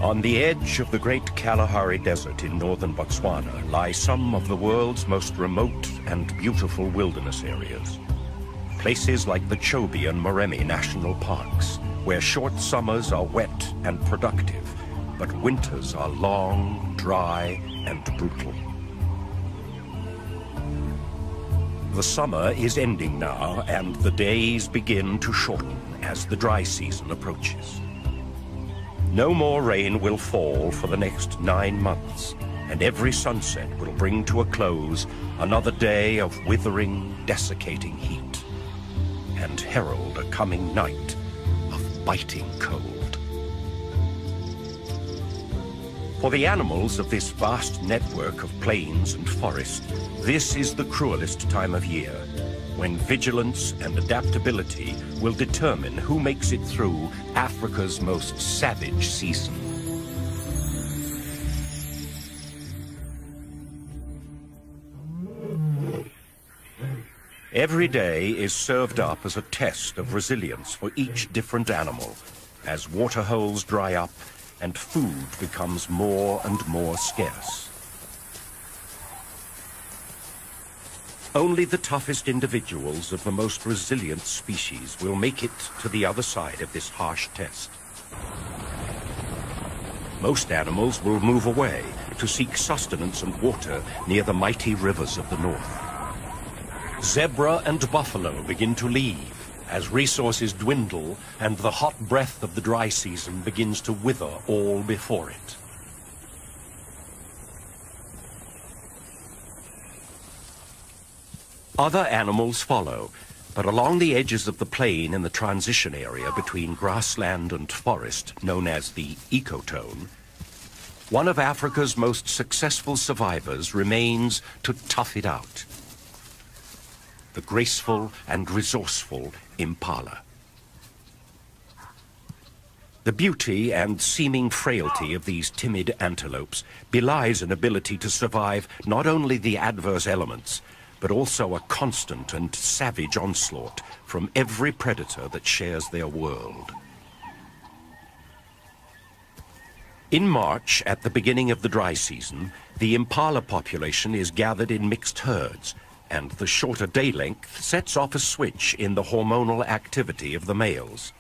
On the edge of the Great Kalahari Desert in northern Botswana lie some of the world's most remote and beautiful wilderness areas. Places like the Chobe and Moremi National Parks, where short summers are wet and productive, but winters are long, dry, and brutal. The summer is ending now, and the days begin to shorten as the dry season approaches. No more rain will fall for the next 9 months, and every sunset will bring to a close another day of withering, desiccating heat, and herald a coming night of biting cold. For the animals of this vast network of plains and forest, this is the cruelest time of year, when vigilance and adaptability will determine who makes it through Africa's most savage season. Every day is served up as a test of resilience for each different animal, as waterholes dry up and food becomes more and more scarce. Only the toughest individuals of the most resilient species will make it to the other side of this harsh test. Most animals will move away to seek sustenance and water near the mighty rivers of the north. Zebra and buffalo begin to leave as resources dwindle and the hot breath of the dry season begins to wither all before it. Other animals follow, but along the edges of the plain in the transition area between grassland and forest, known as the ecotone, one of Africa's most successful survivors remains to tough it out. The graceful and resourceful impala. The beauty and seeming frailty of these timid antelopes belies an ability to survive not only the adverse elements, but also a constant and savage onslaught from every predator that shares their world. In March, at the beginning of the dry season, the impala population is gathered in mixed herds, and the shorter day length sets off a switch in the hormonal activity of the males.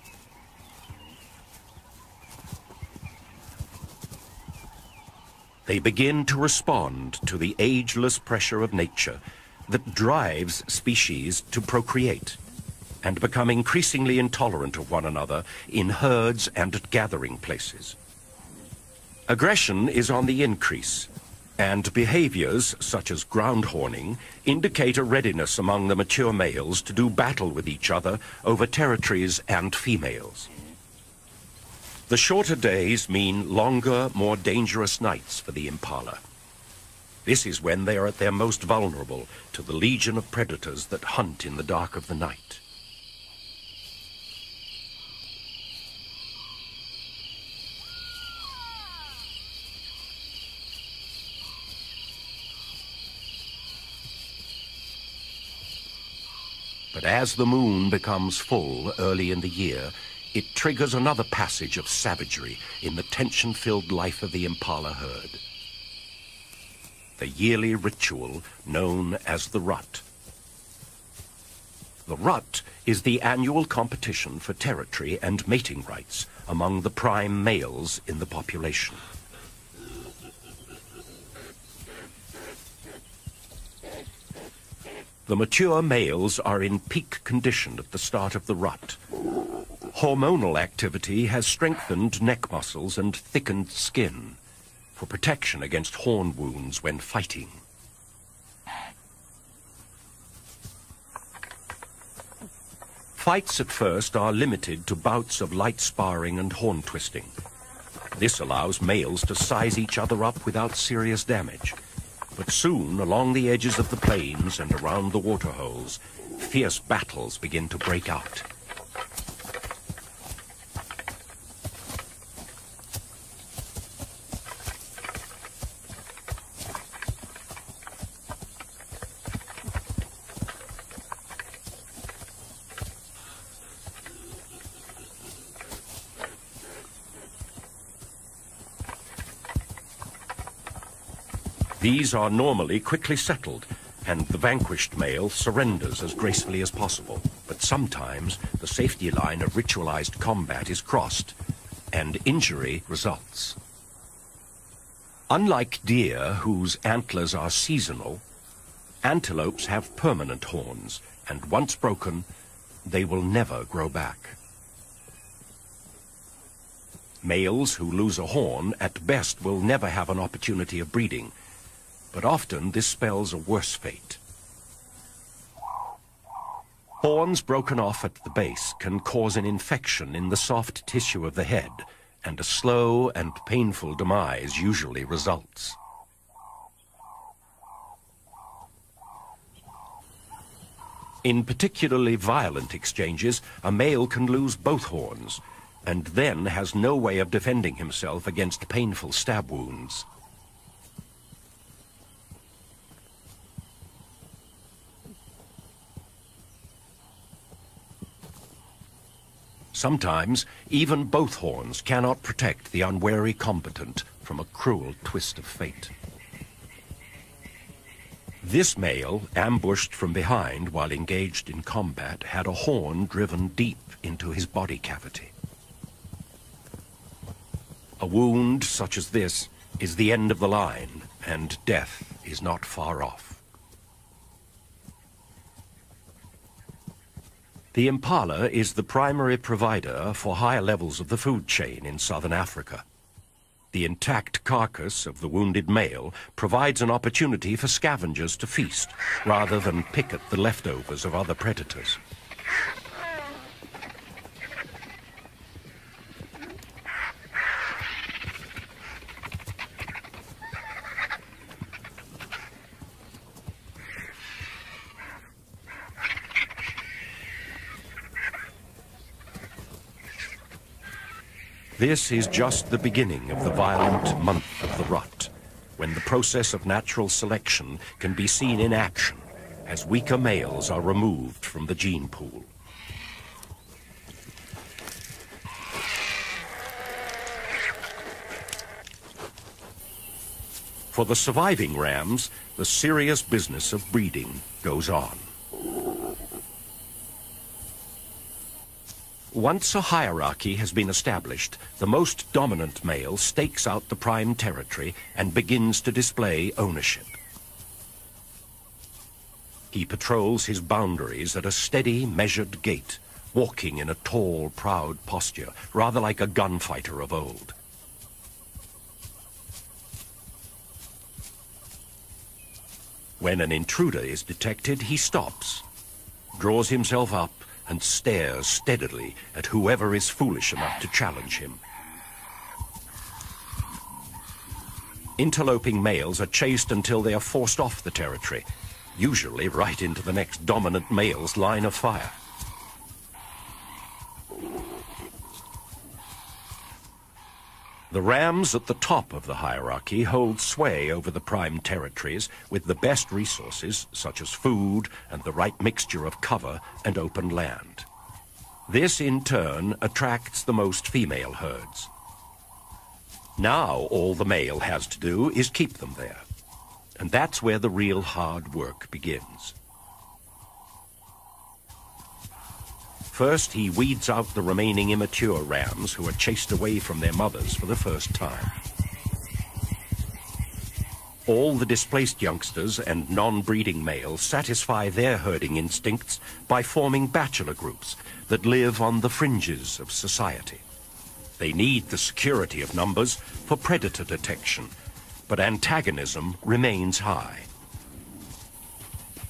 They begin to respond to the ageless pressure of nature that drives species to procreate and become increasingly intolerant of one another in herds and at gathering places. Aggression is on the increase, and behaviors such as ground horning indicate a readiness among the mature males to do battle with each other over territories and females. The shorter days mean longer, more dangerous nights for the impala. This is when they are at their most vulnerable to the legion of predators that hunt in the dark of the night. But as the moon becomes full early in the year, it triggers another passage of savagery in the tension-filled life of the impala herd. The yearly ritual known as the rut. The rut is the annual competition for territory and mating rights among the prime males in the population. The mature males are in peak condition at the start of the rut. Hormonal activity has strengthened neck muscles and thickened skin for protection against horn wounds when fighting. Fights at first are limited to bouts of light sparring and horn twisting. This allows males to size each other up without serious damage. But soon, along the edges of the plains and around the waterholes, fierce battles begin to break out. These are normally quickly settled, and the vanquished male surrenders as gracefully as possible. But sometimes the safety line of ritualized combat is crossed, and injury results. Unlike deer, whose antlers are seasonal, antelopes have permanent horns, and once broken, they will never grow back. Males who lose a horn at best will never have an opportunity of breeding, but often this spells a worse fate. Horns broken off at the base can cause an infection in the soft tissue of the head, and a slow and painful demise usually results. In particularly violent exchanges, a male can lose both horns, and then has no way of defending himself against painful stab wounds. Sometimes, even both horns cannot protect the unwary combatant from a cruel twist of fate. This male, ambushed from behind while engaged in combat, had a horn driven deep into his body cavity. A wound such as this is the end of the line, and death is not far off. The impala is the primary provider for higher levels of the food chain in southern Africa. The intact carcass of the wounded male provides an opportunity for scavengers to feast, rather than pick at the leftovers of other predators. This is just the beginning of the violent month of the rut, when the process of natural selection can be seen in action as weaker males are removed from the gene pool. For the surviving rams, the serious business of breeding goes on. Once a hierarchy has been established, the most dominant male stakes out the prime territory and begins to display ownership. He patrols his boundaries at a steady, measured gait, walking in a tall, proud posture, rather like a gunfighter of old. When an intruder is detected, he stops, draws himself up, and stares steadily at whoever is foolish enough to challenge him. Interloping males are chased until they are forced off the territory, usually right into the next dominant male's line of fire. The rams at the top of the hierarchy hold sway over the prime territories with the best resources, such as food and the right mixture of cover and open land. This, in turn, attracts the most female herds. Now all the male has to do is keep them there, and that's where the real hard work begins. First, he weeds out the remaining immature rams who are chased away from their mothers for the first time. All the displaced youngsters and non-breeding males satisfy their herding instincts by forming bachelor groups that live on the fringes of society. They need the security of numbers for predator detection, but antagonism remains high.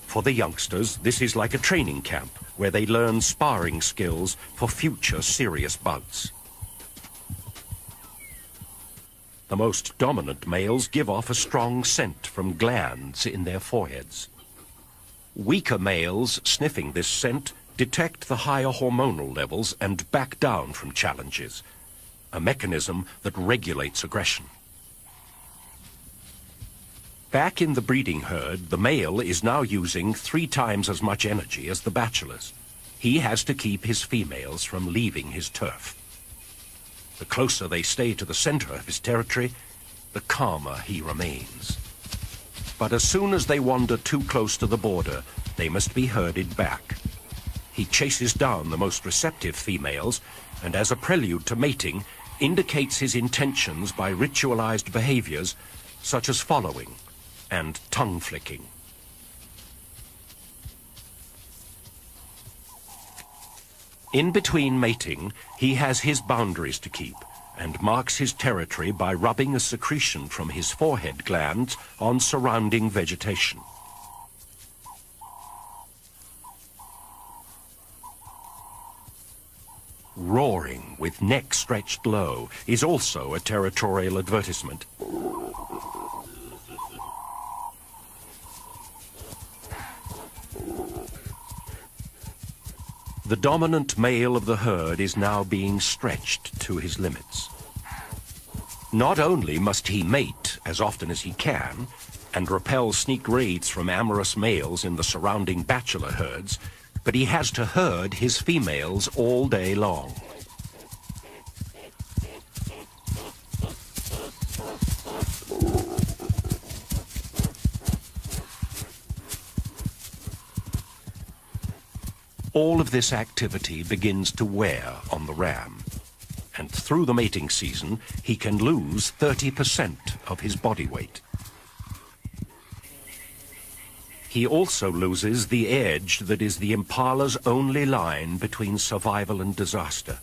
For the youngsters, this is like a training camp where they learn sparring skills for future serious bouts. The most dominant males give off a strong scent from glands in their foreheads. Weaker males sniffing this scent detect the higher hormonal levels and back down from challenges, a mechanism that regulates aggression. Back in the breeding herd, the male is now using 3 times as much energy as the bachelors. He has to keep his females from leaving his turf. The closer they stay to the center of his territory, the calmer he remains. But as soon as they wander too close to the border, they must be herded back. He chases down the most receptive females, and as a prelude to mating, indicates his intentions by ritualized behaviors such as following and tongue flicking. In between mating, he has his boundaries to keep and marks his territory by rubbing a secretion from his forehead glands on surrounding vegetation. Roaring with neck stretched low is also a territorial advertisement. The dominant male of the herd is now being stretched to his limits. Not only must he mate as often as he can and repel sneak raids from amorous males in the surrounding bachelor herds, but he has to herd his females all day long. All of this activity begins to wear on the ram, and through the mating season, he can lose 30% of his body weight. He also loses the edge that is the impala's only line between survival and disaster.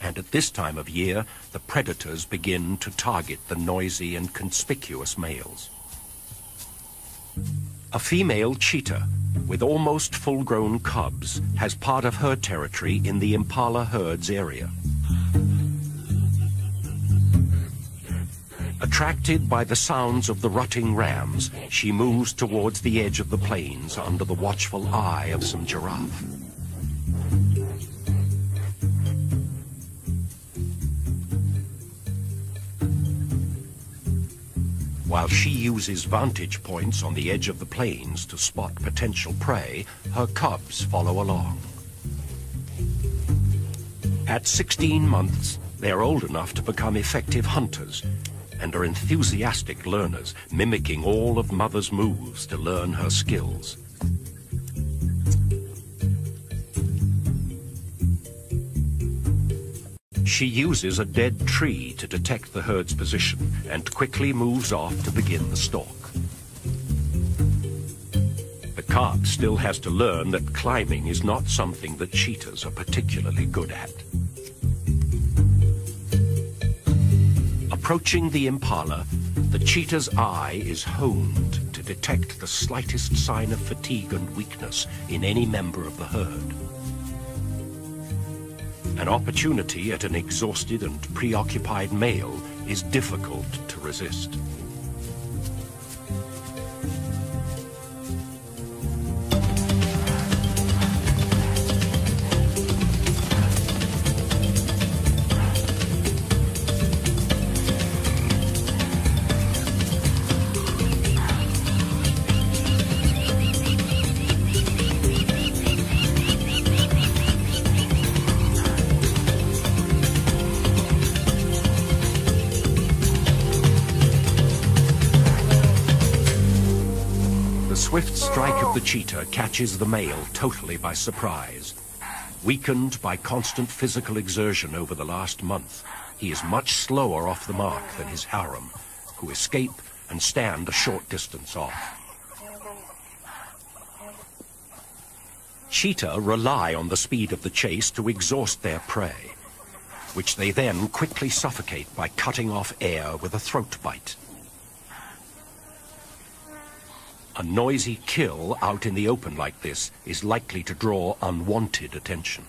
And at this time of year, the predators begin to target the noisy and conspicuous males. A female cheetah with almost full-grown cubs has part of her territory in the impala herd's area. Attracted by the sounds of the rutting rams, she moves towards the edge of the plains under the watchful eye of some giraffe. While she uses vantage points on the edge of the plains to spot potential prey, her cubs follow along. At 16 months, they are old enough to become effective hunters and are enthusiastic learners, mimicking all of Mother's moves to learn her skills. She uses a dead tree to detect the herd's position and quickly moves off to begin the stalk. The calf still has to learn that climbing is not something that cheetahs are particularly good at. Approaching the impala, the cheetah's eye is honed to detect the slightest sign of fatigue and weakness in any member of the herd. An opportunity at an exhausted and preoccupied male is difficult to resist. The swift strike of the cheetah catches the male totally by surprise. Weakened by constant physical exertion over the last month, he is much slower off the mark than his harem, who escape and stand a short distance off. Cheetah rely on the speed of the chase to exhaust their prey, which they then quickly suffocate by cutting off air with a throat bite. A noisy kill out in the open like this is likely to draw unwanted attention.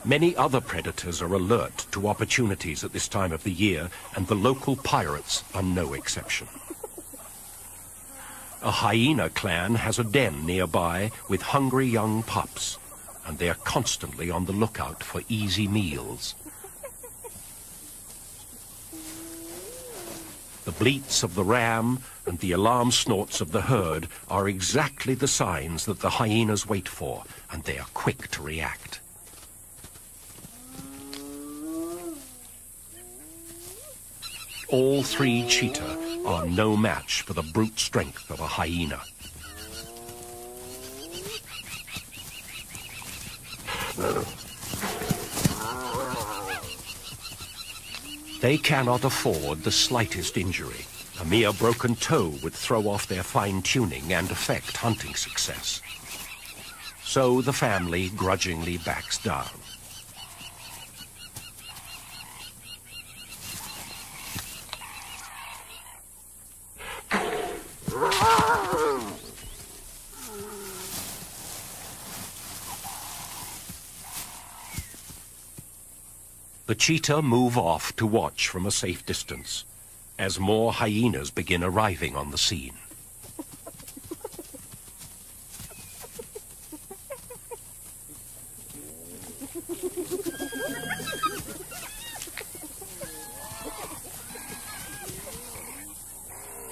Many other predators are alert to opportunities at this time of the year, and the local pirates are no exception. A hyena clan has a den nearby with hungry young pups, and they are constantly on the lookout for easy meals. The bleats of the ram and the alarm snorts of the herd are exactly the signs that the hyenas wait for, and they are quick to react. All three cheetah are no match for the brute strength of a hyena. They cannot afford the slightest injury. A mere broken toe would throw off their fine-tuning and affect hunting success. So the family grudgingly backs down. The cheetah move off to watch from a safe distance, as more hyenas begin arriving on the scene.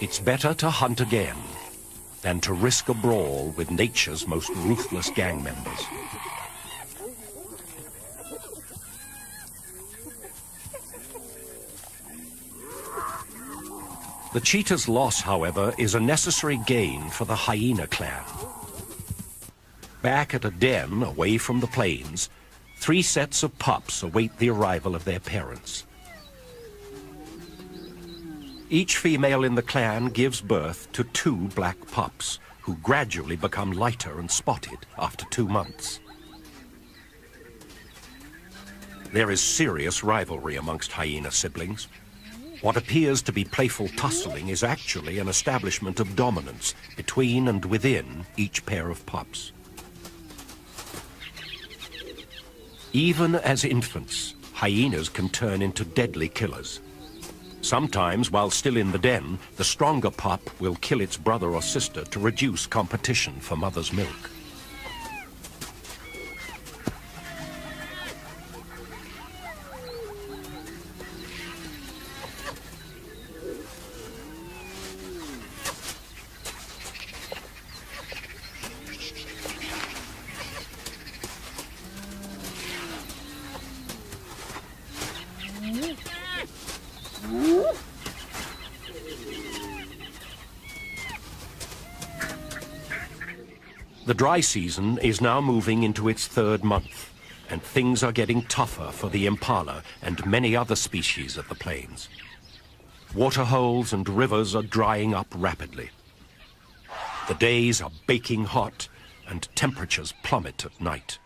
It's better to hunt again than to risk a brawl with nature's most ruthless gang members. The cheetah's loss, however, is a necessary gain for the hyena clan. Back at a den away from the plains, 3 sets of pups await the arrival of their parents. Each female in the clan gives birth to 2 black pups, who gradually become lighter and spotted after 2 months. There is serious rivalry amongst hyena siblings. What appears to be playful tussling is actually an establishment of dominance between and within each pair of pups. Even as infants, hyenas can turn into deadly killers. Sometimes, while still in the den, the stronger pup will kill its brother or sister to reduce competition for mother's milk. The dry season is now moving into its 3rd month, and things are getting tougher for the impala and many other species of the plains. Waterholes and rivers are drying up rapidly. The days are baking hot, and temperatures plummet at night.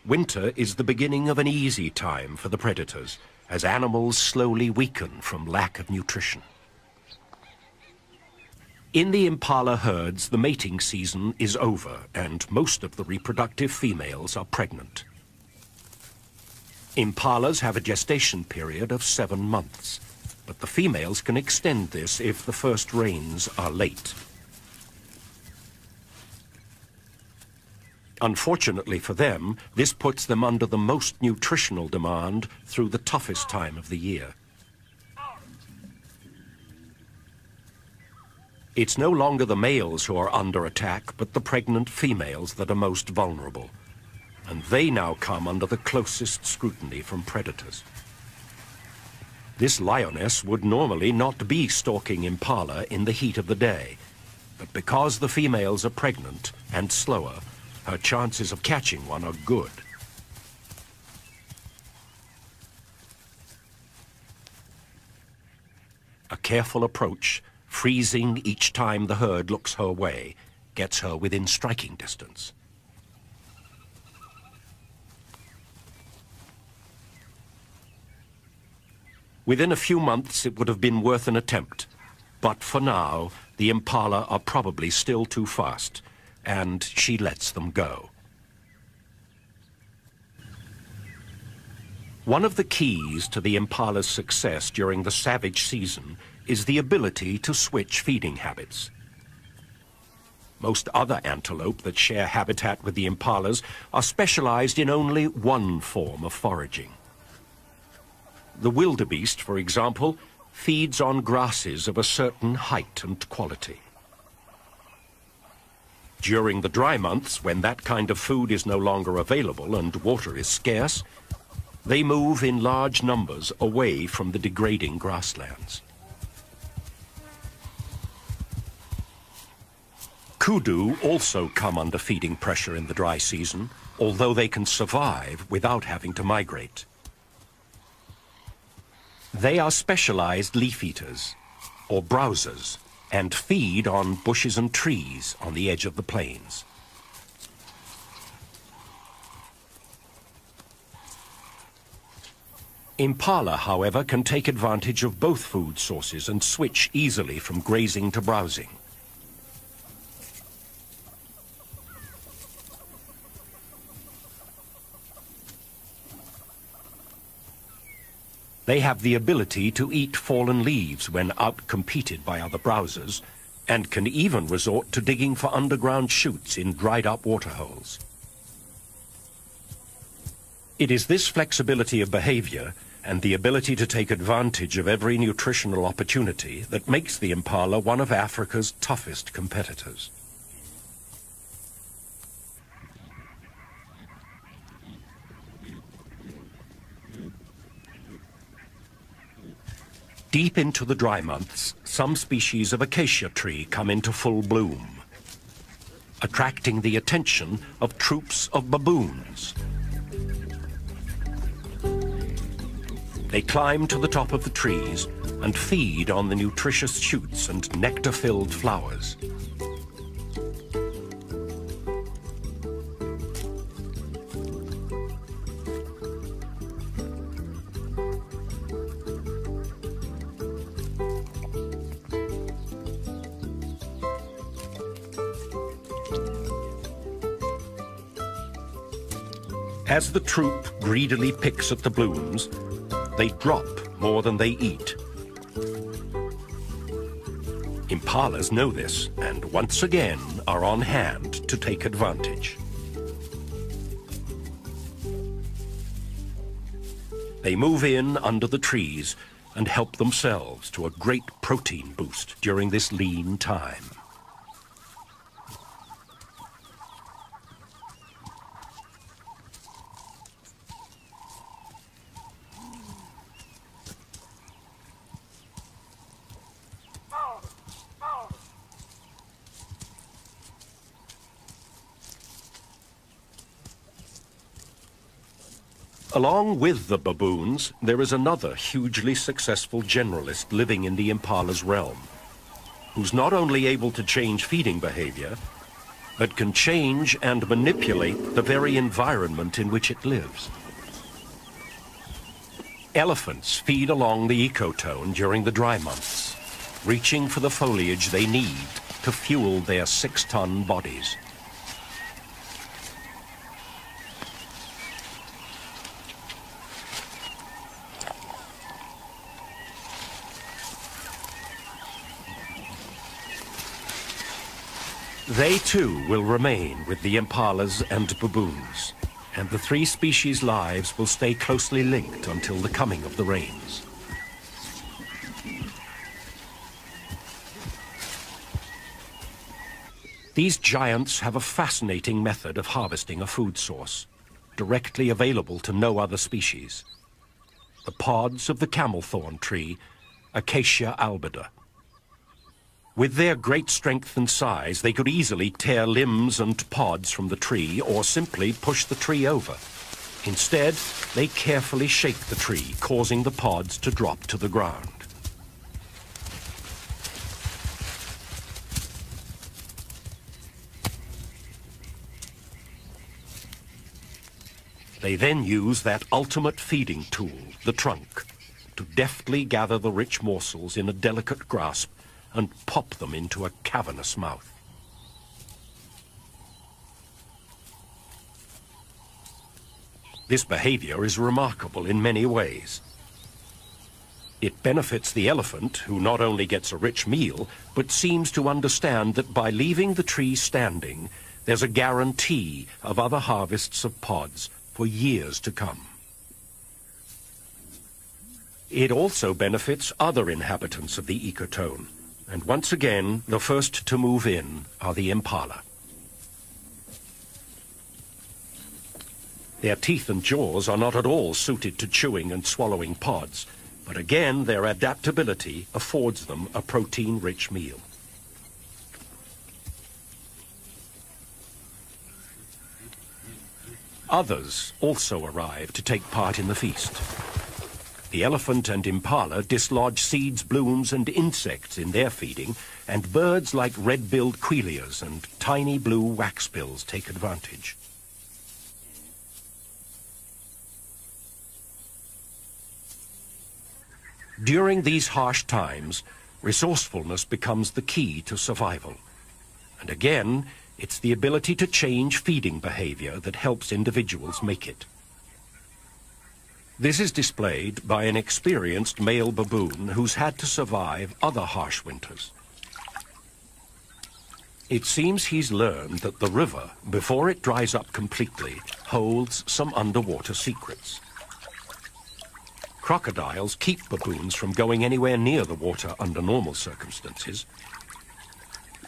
Winter is the beginning of an easy time for the predators, as animals slowly weaken from lack of nutrition. In the impala herds, the mating season is over, and most of the reproductive females are pregnant. Impalas have a gestation period of 7 months, but the females can extend this if the first rains are late. Unfortunately for them, this puts them under the most nutritional demand through the toughest time of the year. It's no longer the males who are under attack, but the pregnant females that are most vulnerable. And they now come under the closest scrutiny from predators. This lioness would normally not be stalking impala in the heat of the day, but because the females are pregnant and slower, her chances of catching one are good. A careful approach, freezing each time the herd looks her way, gets her within striking distance. Within a few months, it would have been worth an attempt. But for now, the impala are probably still too fast, and she lets them go. One of the keys to the impala's success during the savage season is the ability to switch feeding habits. Most other antelope that share habitat with the impalas are specialized in only one form of foraging. The wildebeest, for example, feeds on grasses of a certain height and quality. During the dry months, when that kind of food is no longer available and water is scarce, they move in large numbers away from the degrading grasslands. kudu also come under feeding pressure in the dry season, although they can survive without having to migrate. They are specialized leaf eaters, or browsers, and feed on bushes and trees on the edge of the plains. Impala, however, can take advantage of both food sources and switch easily from grazing to browsing. They have the ability to eat fallen leaves when outcompeted by other browsers, and can even resort to digging for underground chutes in dried-up waterholes. It is this flexibility of behavior and the ability to take advantage of every nutritional opportunity that makes the impala one of Africa's toughest competitors. Deep into the dry months, some species of acacia tree come into full bloom, attracting the attention of troops of baboons. They climb to the top of the trees and feed on the nutritious shoots and nectar-filled flowers. As the troop greedily picks at the blooms, they drop more than they eat. Impalas know this and once again are on hand to take advantage. They move in under the trees and help themselves to a great protein boost during this lean time. Along with the baboons, there is another hugely successful generalist living in the impala's realm, who's not only able to change feeding behavior, but can change and manipulate the very environment in which it lives. Elephants feed along the ecotone during the dry months, reaching for the foliage they need to fuel their 6-ton bodies. They too will remain with the impalas and baboons, and the three species' lives will stay closely linked until the coming of the rains. These giants have a fascinating method of harvesting a food source, directly available to no other species: the pods of the camelthorn tree, Acacia albida. With their great strength and size, they could easily tear limbs and pods from the tree or simply push the tree over. Instead, they carefully shake the tree, causing the pods to drop to the ground. They then use that ultimate feeding tool, the trunk, to deftly gather the rich morsels in a delicate grasp and pop them into a cavernous mouth. This behavior is remarkable in many ways. It benefits the elephant, who not only gets a rich meal, but seems to understand that by leaving the tree standing, there's a guarantee of other harvests of pods for years to come. It also benefits other inhabitants of the ecotone, and once again, the first to move in are the impala. Their teeth and jaws are not at all suited to chewing and swallowing pods, but again, their adaptability affords them a protein-rich meal. Others also arrive to take part in the feast. The elephant and impala dislodge seeds, blooms, and insects in their feeding, and birds like red-billed quilias and tiny blue waxbills take advantage. During these harsh times, resourcefulness becomes the key to survival. And again, it's the ability to change feeding behavior that helps individuals make it. This is displayed by an experienced male baboon who's had to survive other harsh winters. It seems he's learned that the river, before it dries up completely, holds some underwater secrets. Crocodiles keep baboons from going anywhere near the water under normal circumstances.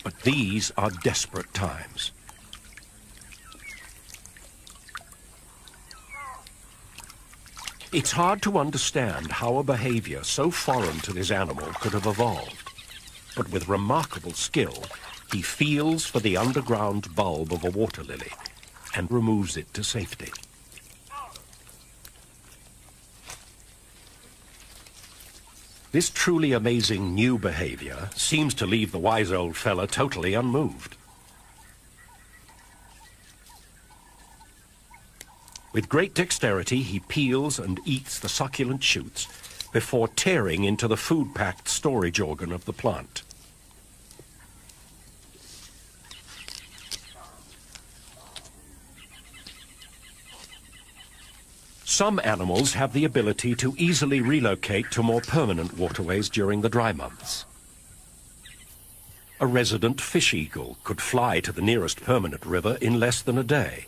But these are desperate times. It's hard to understand how a behavior so foreign to this animal could have evolved. But with remarkable skill, he feels for the underground bulb of a water lily and removes it to safety. This truly amazing new behavior seems to leave the wise old fella totally unmoved. With great dexterity, he peels and eats the succulent shoots before tearing into the food-packed storage organ of the plant. Some animals have the ability to easily relocate to more permanent waterways during the dry months. A resident fish eagle could fly to the nearest permanent river in less than a day.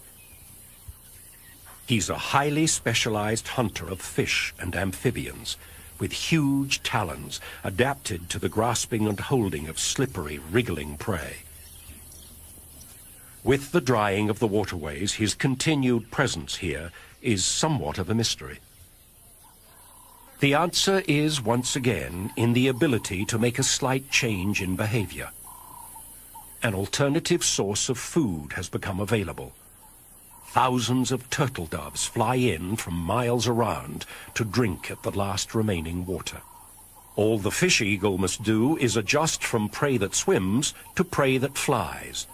He's a highly specialized hunter of fish and amphibians, with huge talons adapted to the grasping and holding of slippery, wriggling prey. With the drying of the waterways, his continued presence here is somewhat of a mystery. The answer is, once again, in the ability to make a slight change in behavior. An alternative source of food has become available. Thousands of turtle doves fly in from miles around to drink at the last remaining water. All the fish eagle must do is adjust from prey that swims to prey that flies.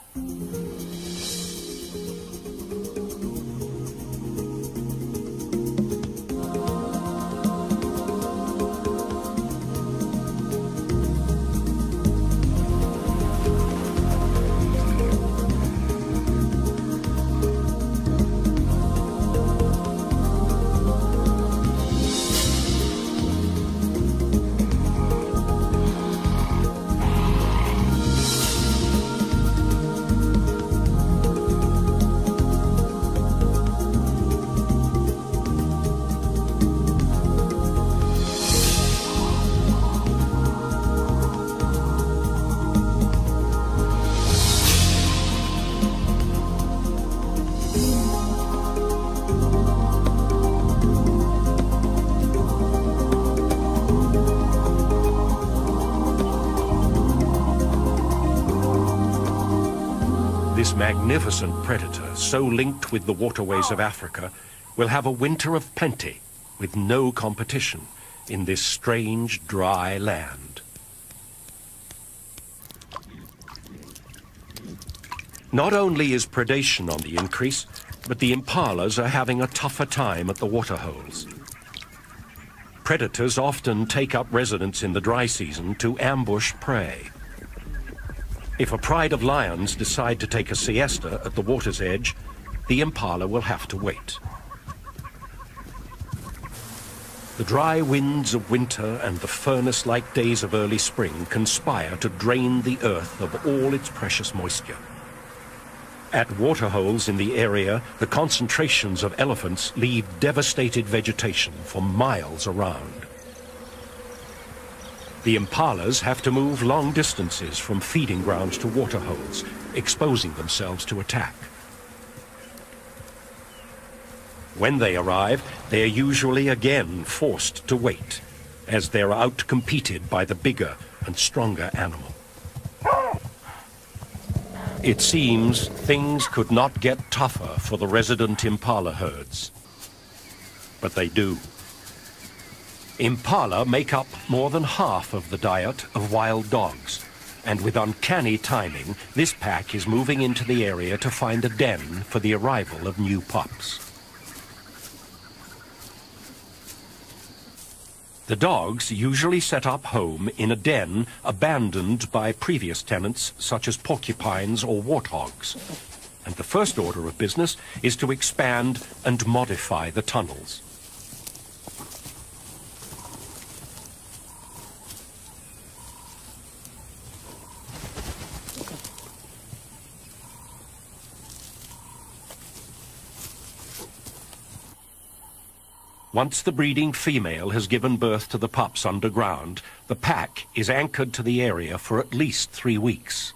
This magnificent predator, so linked with the waterways of Africa, will have a winter of plenty, with no competition, in this strange, dry land. Not only is predation on the increase, but the impalas are having a tougher time at the waterholes. Predators often take up residence in the dry season to ambush prey. If a pride of lions decide to take a siesta at the water's edge, the impala will have to wait. The dry winds of winter and the furnace-like days of early spring conspire to drain the earth of all its precious moisture. At waterholes in the area, the concentrations of elephants leave devastated vegetation for miles around. The impalas have to move long distances from feeding grounds to waterholes, exposing themselves to attack. When they arrive, they are usually again forced to wait, as they're outcompeted by the bigger and stronger animal. It seems things could not get tougher for the resident impala herds. But they do. Impala make up more than half of the diet of wild dogs, and with uncanny timing, this pack is moving into the area to find a den for the arrival of new pups. The dogs usually set up home in a den abandoned by previous tenants such as porcupines or warthogs. And the first order of business is to expand and modify the tunnels. Once the breeding female has given birth to the pups underground, the pack is anchored to the area for at least 3 weeks.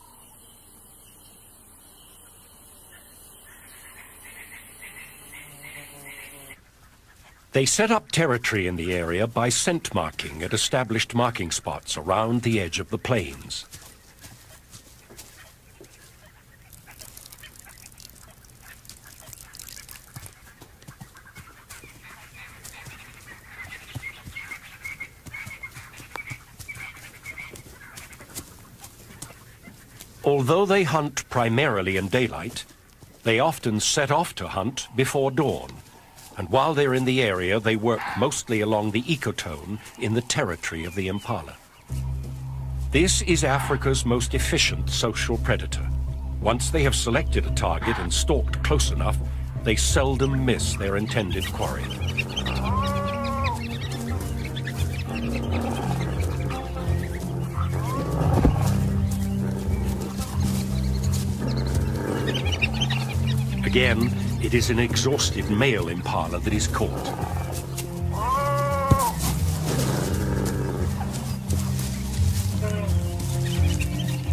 They set up territory in the area by scent marking at established marking spots around the edge of the plains. Although they hunt primarily in daylight, they often set off to hunt before dawn, and while they're in the area, they work mostly along the ecotone in the territory of the impala. This is Africa's most efficient social predator. Once they have selected a target and stalked close enough, they seldom miss their intended quarry. Again, it is an exhausted male impala that is caught.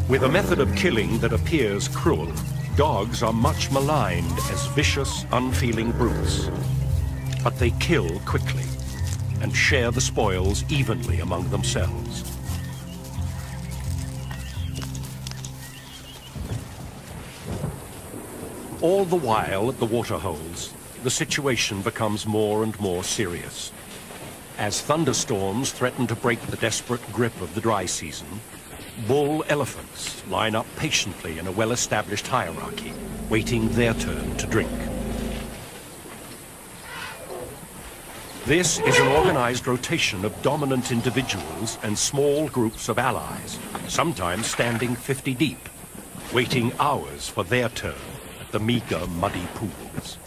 With a method of killing that appears cruel, dogs are much maligned as vicious, unfeeling brutes. But they kill quickly and share the spoils evenly among themselves. All the while at the waterholes, the situation becomes more and more serious. As thunderstorms threaten to break the desperate grip of the dry season, bull elephants line up patiently in a well-established hierarchy, waiting their turn to drink. This is an organized rotation of dominant individuals and small groups of allies, sometimes standing 50 deep, waiting hours for their turn. The meager, muddy pools.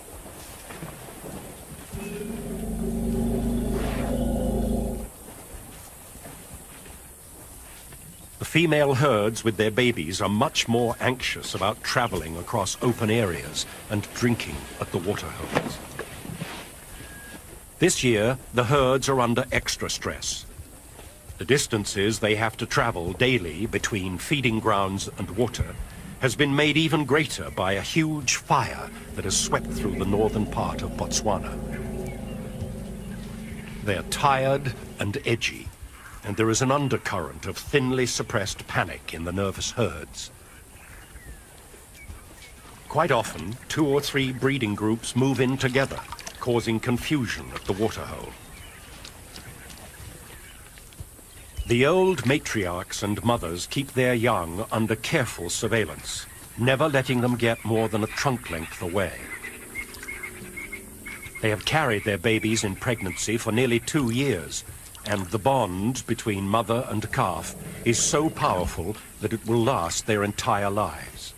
The female herds with their babies are much more anxious about traveling across open areas and drinking at the waterholes. This year, the herds are under extra stress. The distances they have to travel daily between feeding grounds and water has been made even greater by a huge fire that has swept through the northern part of Botswana. They're tired and edgy, and there is an undercurrent of thinly suppressed panic in the nervous herds. Quite often, 2 or 3 breeding groups move in together, causing confusion at the waterhole. The old matriarchs and mothers keep their young under careful surveillance, never letting them get more than a trunk length away. They have carried their babies in pregnancy for nearly 2 years, and the bond between mother and calf is so powerful that it will last their entire lives.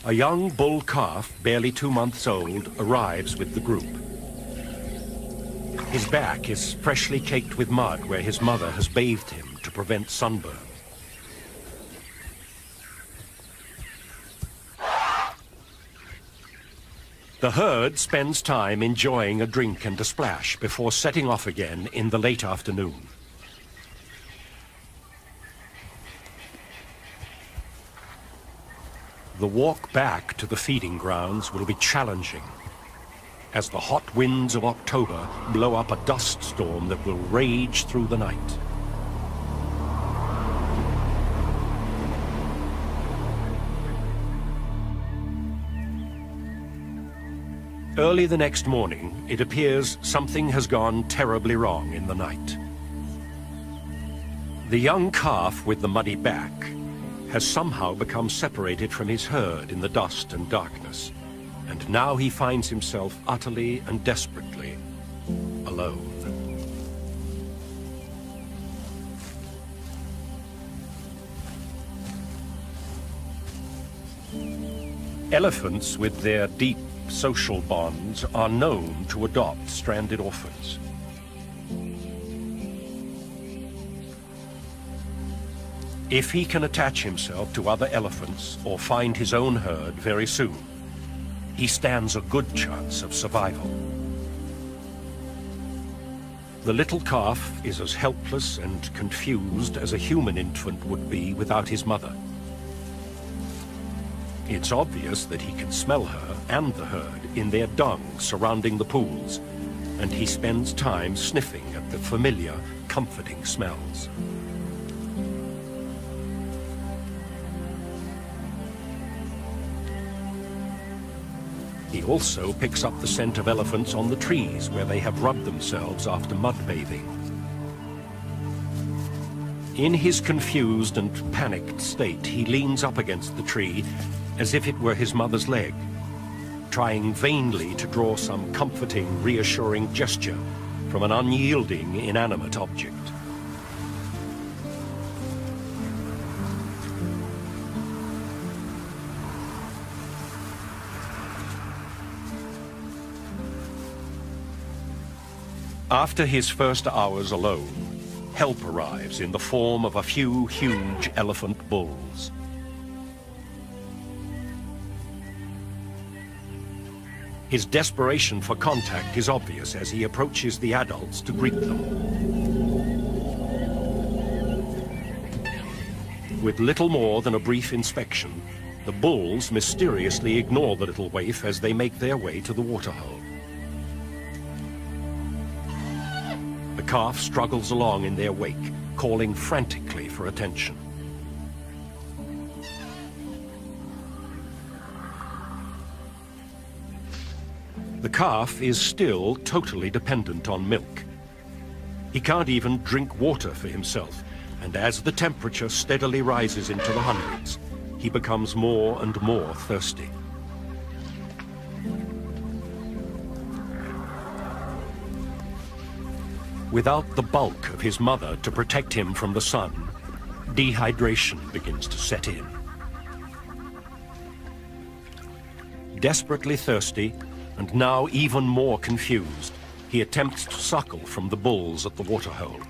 A young bull calf, barely 2 months old, arrives with the group. His back is freshly caked with mud where his mother has bathed him to prevent sunburn. The herd spends time enjoying a drink and a splash before setting off again in the late afternoon. The walk back to the feeding grounds will be challenging, as the hot winds of October blow up a dust storm that will rage through the night. Early the next morning, it appears something has gone terribly wrong in the night. The young calf with the muddy back has somehow become separated from his herd in the dust and darkness, and now he finds himself utterly and desperately alone. Elephants, with their deep social bonds, are known to adopt stranded orphans. If he can attach himself to other elephants or find his own herd very soon, he stands a good chance of survival. The little calf is as helpless and confused as a human infant would be without his mother. It's obvious that he can smell her and the herd in their dung surrounding the pools, and he spends time sniffing at the familiar, comforting smells. He also picks up the scent of elephants on the trees where they have rubbed themselves after mud bathing. In his confused and panicked state, he leans up against the tree as if it were his mother's leg, trying vainly to draw some comforting, reassuring gesture from an unyielding, inanimate object. After his first hours alone, help arrives in the form of a few huge elephant bulls. His desperation for contact is obvious as he approaches the adults to greet them. With little more than a brief inspection, the bulls mysteriously ignore the little waif as they make their way to the waterhole. The calf struggles along in their wake, calling frantically for attention. The calf is still totally dependent on milk. He can't even drink water for himself, and as the temperature steadily rises into the hundreds, he becomes more and more thirsty. Without the bulk of his mother to protect him from the sun, dehydration begins to set in. Desperately thirsty, and now even more confused, he attempts to suckle from the bulls at the waterhole.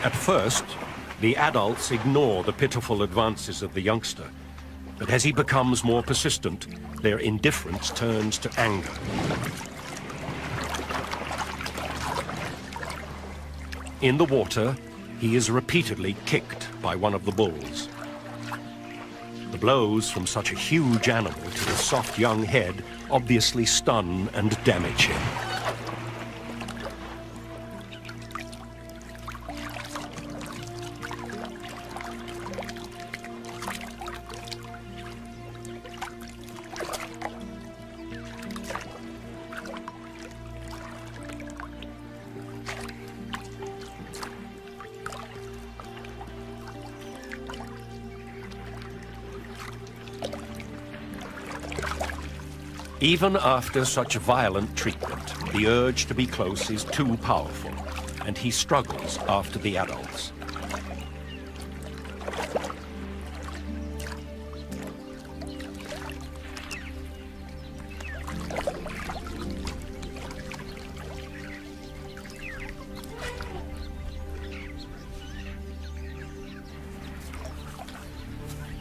At first, the adults ignore the pitiful advances of the youngster, but as he becomes more persistent, their indifference turns to anger. In the water, he is repeatedly kicked by one of the bulls. The blows from such a huge animal to the soft young head obviously stun and damage him. Even after such violent treatment, the urge to be close is too powerful, and he struggles after the adults.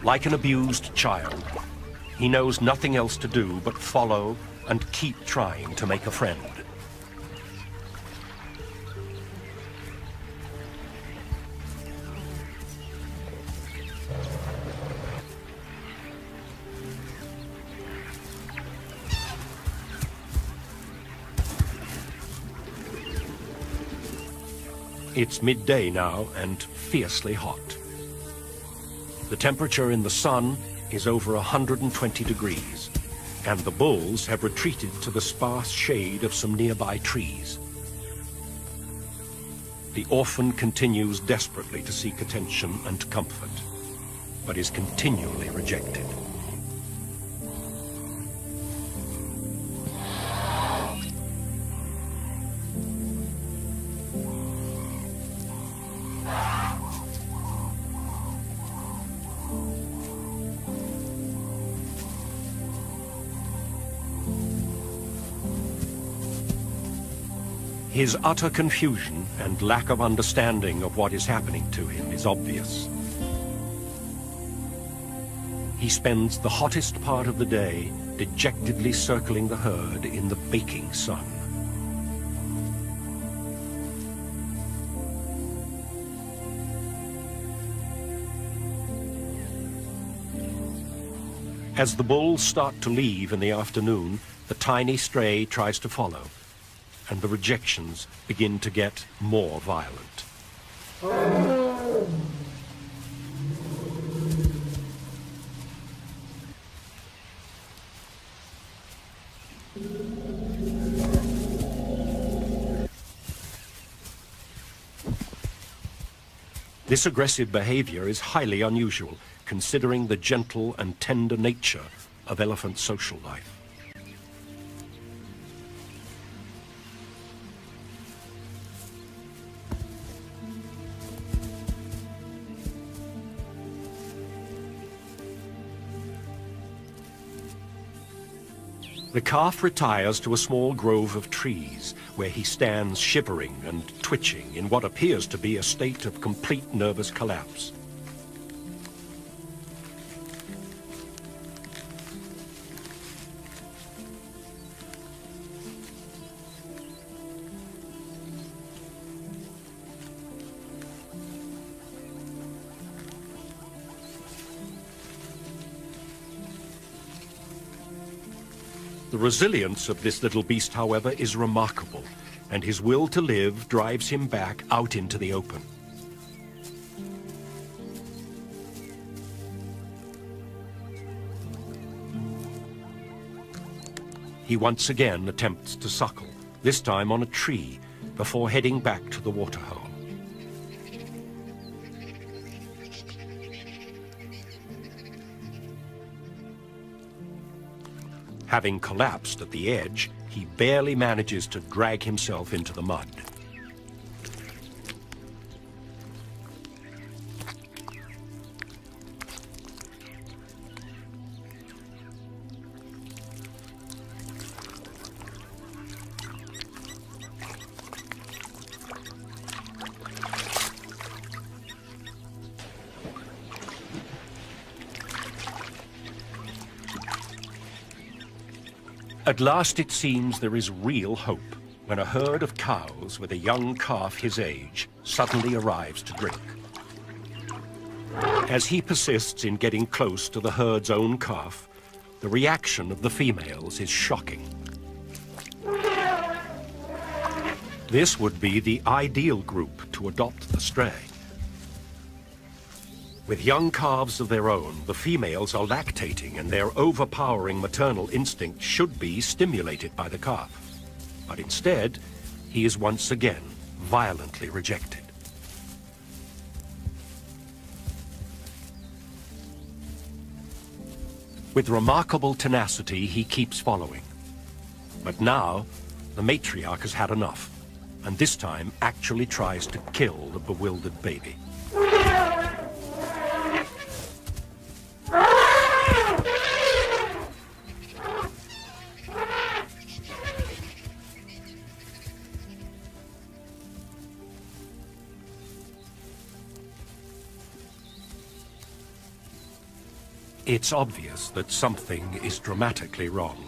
Like an abused child, he knows nothing else to do but follow and keep trying to make a friend. It's midday now and fiercely hot. The temperature in the sun is over 120 degrees, and the bulls have retreated to the sparse shade of some nearby trees. The orphan continues desperately to seek attention and comfort, but is continually rejected. His utter confusion and lack of understanding of what is happening to him is obvious. He spends the hottest part of the day dejectedly circling the herd in the baking sun. As the bulls start to leave in the afternoon, the tiny stray tries to follow, and the rejections begin to get more violent. This aggressive behavior is highly unusual, considering the gentle and tender nature of elephant social life. The calf retires to a small grove of trees, where he stands shivering and twitching in what appears to be a state of complete nervous collapse. The resilience of this little beast, however, is remarkable, and his will to live drives him back out into the open. He once again attempts to suckle, this time on a tree, before heading back to the waterhole. Having collapsed at the edge, he barely manages to drag himself into the mud. At last it seems there is real hope when a herd of cows with a young calf his age suddenly arrives to drink. As he persists in getting close to the herd's own calf, the reaction of the females is shocking. This would be the ideal group to adopt the stray. With young calves of their own, the females are lactating, and their overpowering maternal instinct should be stimulated by the calf. But instead, he is once again violently rejected. With remarkable tenacity, he keeps following. But now, the matriarch has had enough, and this time actually tries to kill the bewildered baby. It's obvious that something is dramatically wrong.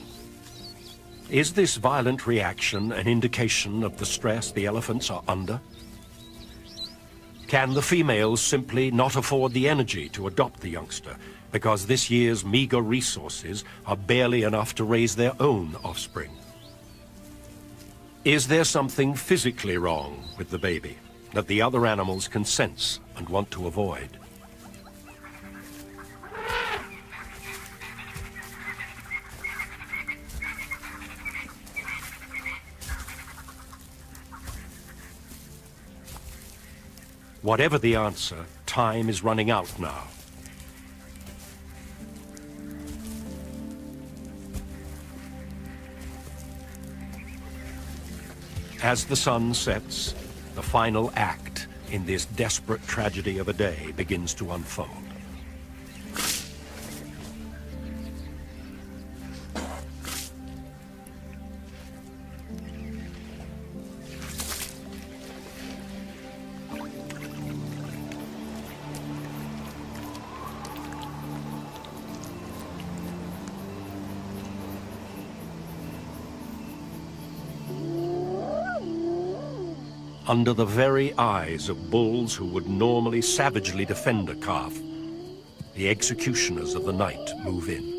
Is this violent reaction an indication of the stress the elephants are under? Can the females simply not afford the energy to adopt the youngster because this year's meager resources are barely enough to raise their own offspring? Is there something physically wrong with the baby that the other animals can sense and want to avoid? Whatever the answer, time is running out now. As the sun sets, the final act in this desperate tragedy of a day begins to unfold. Under the very eyes of bulls who would normally savagely defend a calf, the executioners of the night move in.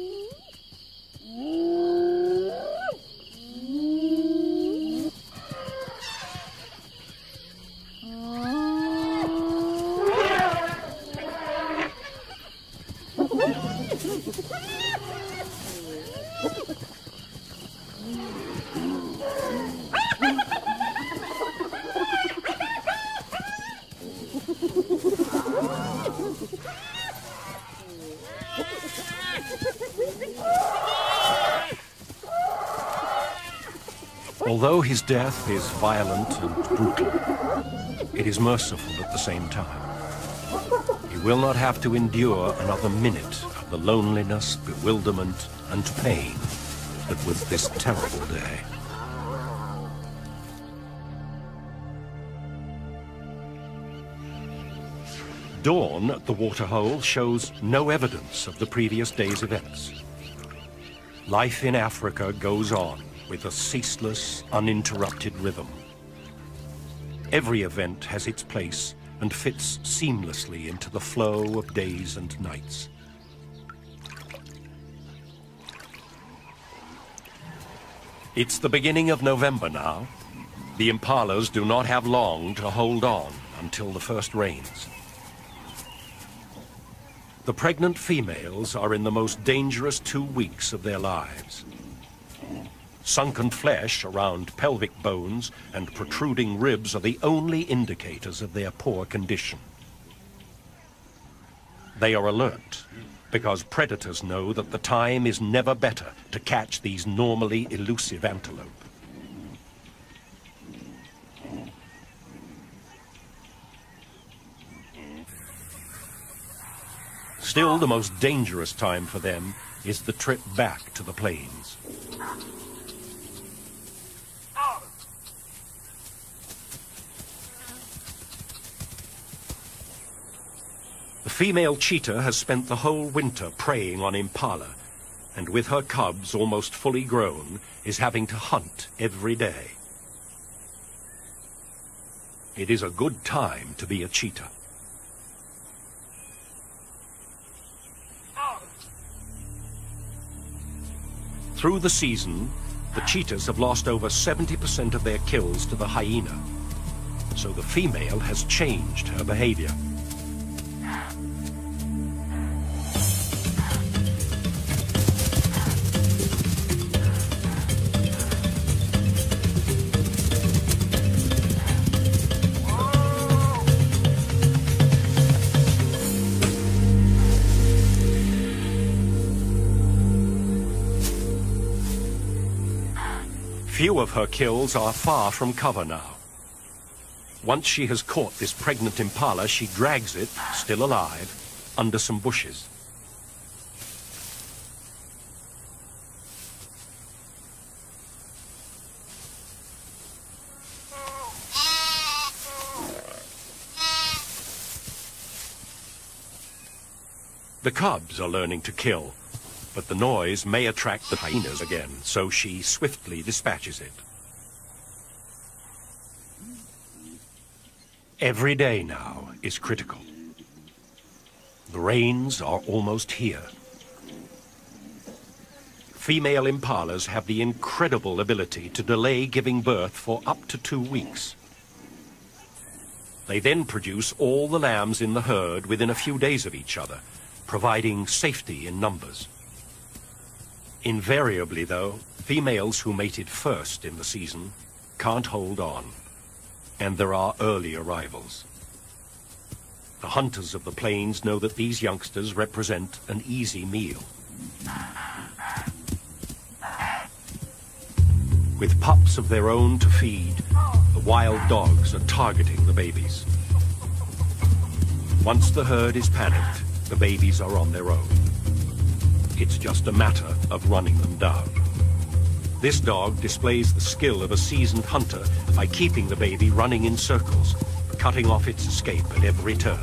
Although his death is violent and brutal, it is merciful at the same time. He will not have to endure another minute of the loneliness, bewilderment, and pain that was this terrible day. Dawn at the waterhole shows no evidence of the previous day's events. Life in Africa goes on with a ceaseless, uninterrupted rhythm. Every event has its place and fits seamlessly into the flow of days and nights. It's the beginning of November now. The impalas do not have long to hold on until the first rains. The pregnant females are in the most dangerous 2 weeks of their lives. Sunken flesh around pelvic bones and protruding ribs are the only indicators of their poor condition. They are alert because predators know that the time is never better to catch these normally elusive antelope. Still, the most dangerous time for them is the trip back to the plains. The female cheetah has spent the whole winter preying on impala, and with her cubs almost fully grown, is having to hunt every day. It is a good time to be a cheetah. Through the season, the cheetahs have lost over 70% of their kills to the hyena, so the female has changed her behavior. Few of her kills are far from cover now. Once she has caught this pregnant impala, she drags it, still alive, under some bushes. The cubs are learning to kill, but the noise may attract the hyenas again, so she swiftly dispatches it. Every day now is critical. The rains are almost here. Female impalas have the incredible ability to delay giving birth for up to 2 weeks. They then produce all the lambs in the herd within a few days of each other, providing safety in numbers. Invariably, though, females who mated first in the season can't hold on, and there are early arrivals. The hunters of the plains know that these youngsters represent an easy meal. With pups of their own to feed, the wild dogs are targeting the babies. Once the herd is panicked, the babies are on their own. It's just a matter of running them down. This dog displays the skill of a seasoned hunter by keeping the baby running in circles, cutting off its escape at every turn.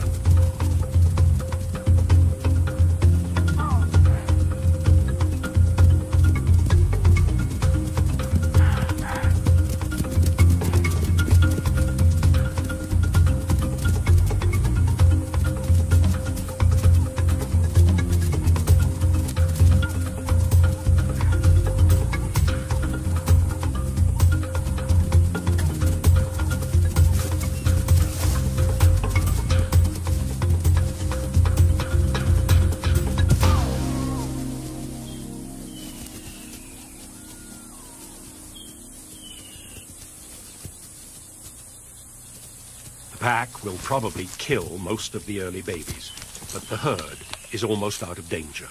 The pack will probably kill most of the early babies, but the herd is almost out of danger.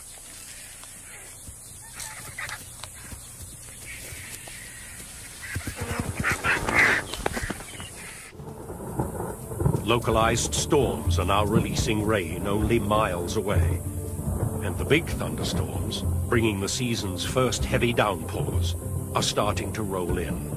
Localized storms are now releasing rain only miles away, and the big thunderstorms, bringing the season's first heavy downpours, are starting to roll in.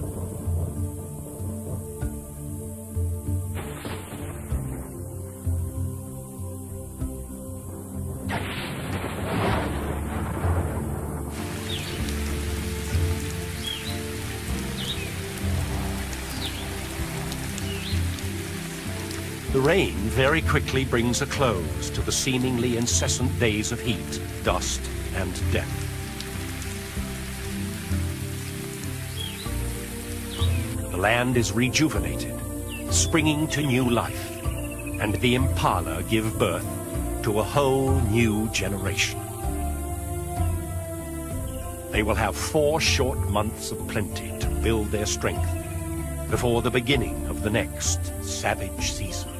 The rain very quickly brings a close to the seemingly incessant days of heat, dust, and death. The land is rejuvenated, springing to new life, and the impala give birth to a whole new generation. They will have 4 short months of plenty to build their strength before the beginning of the next savage season.